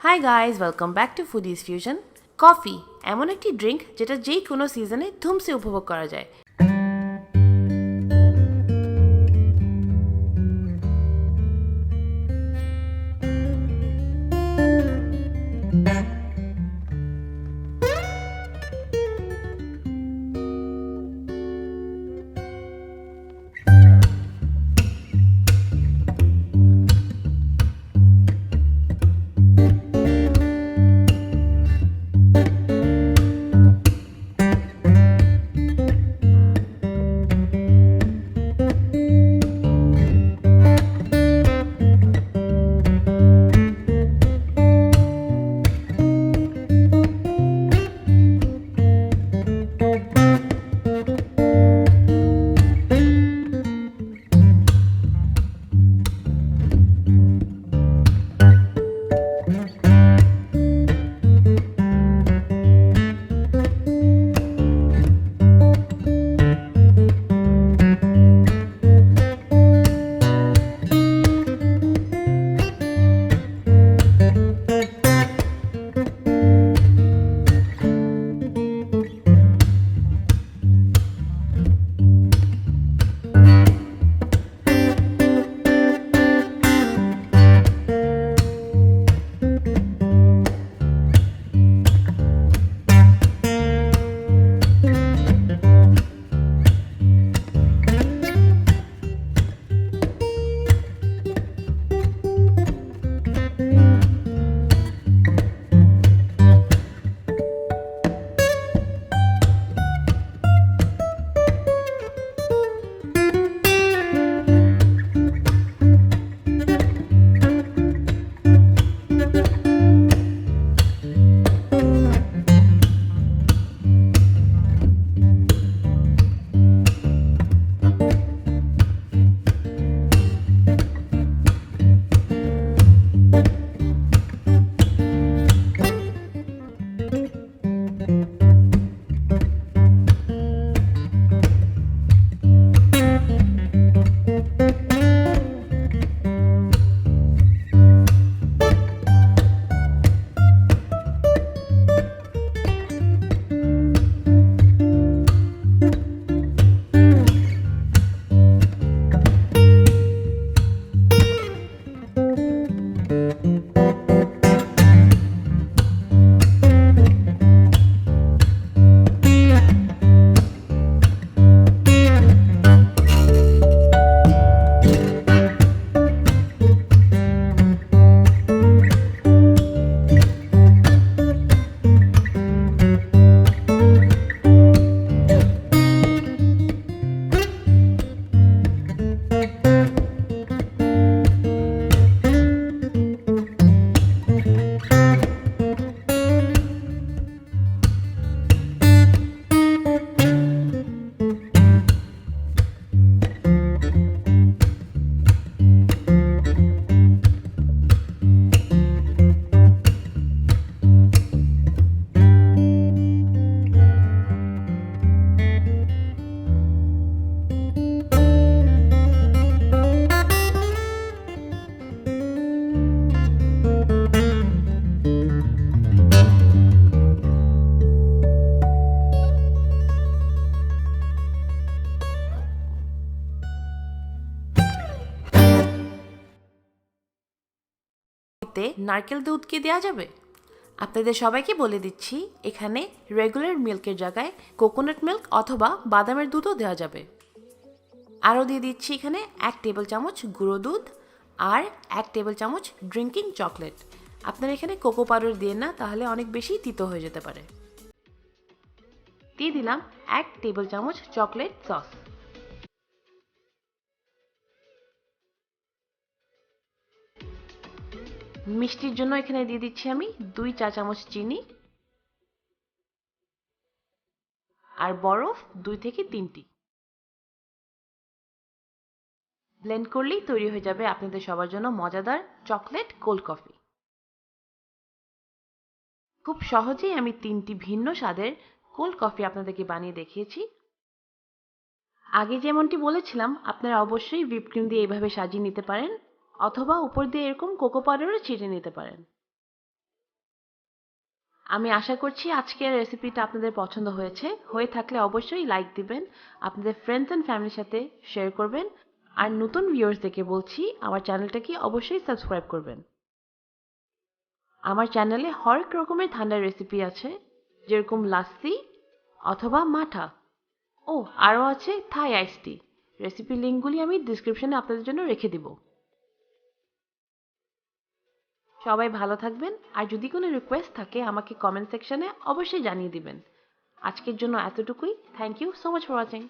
Hi guys, welcome back to foodies fusion. Coffee এমন একটি drink যেটা যেই কোনো সিজনে ধুমসে উপভোগ করা যায়। নারকেল দুধ কি দেওয়া যাবে? আপনাদের সবাইকে বলে দিচ্ছি, এখানে রেগুলার মিল্কের জায়গায় কোকোনাট মিল্ক অথবা বাদামের দুধও দেওয়া যাবে। আরও দিয়ে দিচ্ছি এখানে 1 টেবিল চামচ গুঁড়ো দুধ আর 1 টেবিল চামচ ড্রিঙ্কিং চকলেট। আপনারা এখানে কোকো পাউডার দিয়ে না, তাহলে অনেক বেশি তিতো হয়ে যেতে পারে। দিয়ে দিলাম 1 টেবিল চামচ চকলেট সস। মিষ্টির জন্য এখানে দিয়ে দিচ্ছি আমি 2 চা চামচ চিনি আর বরফ 2 থেকে 3টি। ব্লেন্ড করলেই তৈরি হয়ে যাবে আপনাদের সবার জন্য মজাদার চকলেট কোল্ড কফি। খুব সহজেই আমি 3টি ভিন্ন স্বাদের কোল্ড কফি আপনাদেরকে বানিয়ে দেখিয়েছি। আগে যেমনটি বলেছিলাম, আপনারা অবশ্যই হুইপ ক্রিম দিয়ে এইভাবে সাজিয়ে নিতে পারেন অথবা উপর দিয়ে এরকম কোকো পাউডারও ছিটিয়ে নিতে পারেন। আমি আশা করছি আজকের রেসিপিটা আপনাদের পছন্দ হয়েছে। হয়ে থাকলে অবশ্যই লাইক দিবেন, আপনাদের ফ্রেন্ডস অ্যান্ড ফ্যামিলির সাথে শেয়ার করবেন। আর নতুন ভিউয়ার্সদেরকে বলছি আমার চ্যানেলটাকে অবশ্যই সাবস্ক্রাইব করবেন। আমার চ্যানেলে হরেক রকমের ঠান্ডার রেসিপি আছে, যেরকম লাস্সি অথবা মাঠা। ও, আরও আছে থাই আইস টি। রেসিপি লিঙ্কগুলি আমি ডিসক্রিপশনে আপনাদের জন্য রেখে দিব। সবাই ভালো থাকবেন, আর যদি কোনো রিকোয়েস্ট থাকে আমাকে কমেন্ট সেকশনে অবশ্যই জানিয়ে দিবেন। আজকের জন্য এতটুকুই। Thank you so much for watching.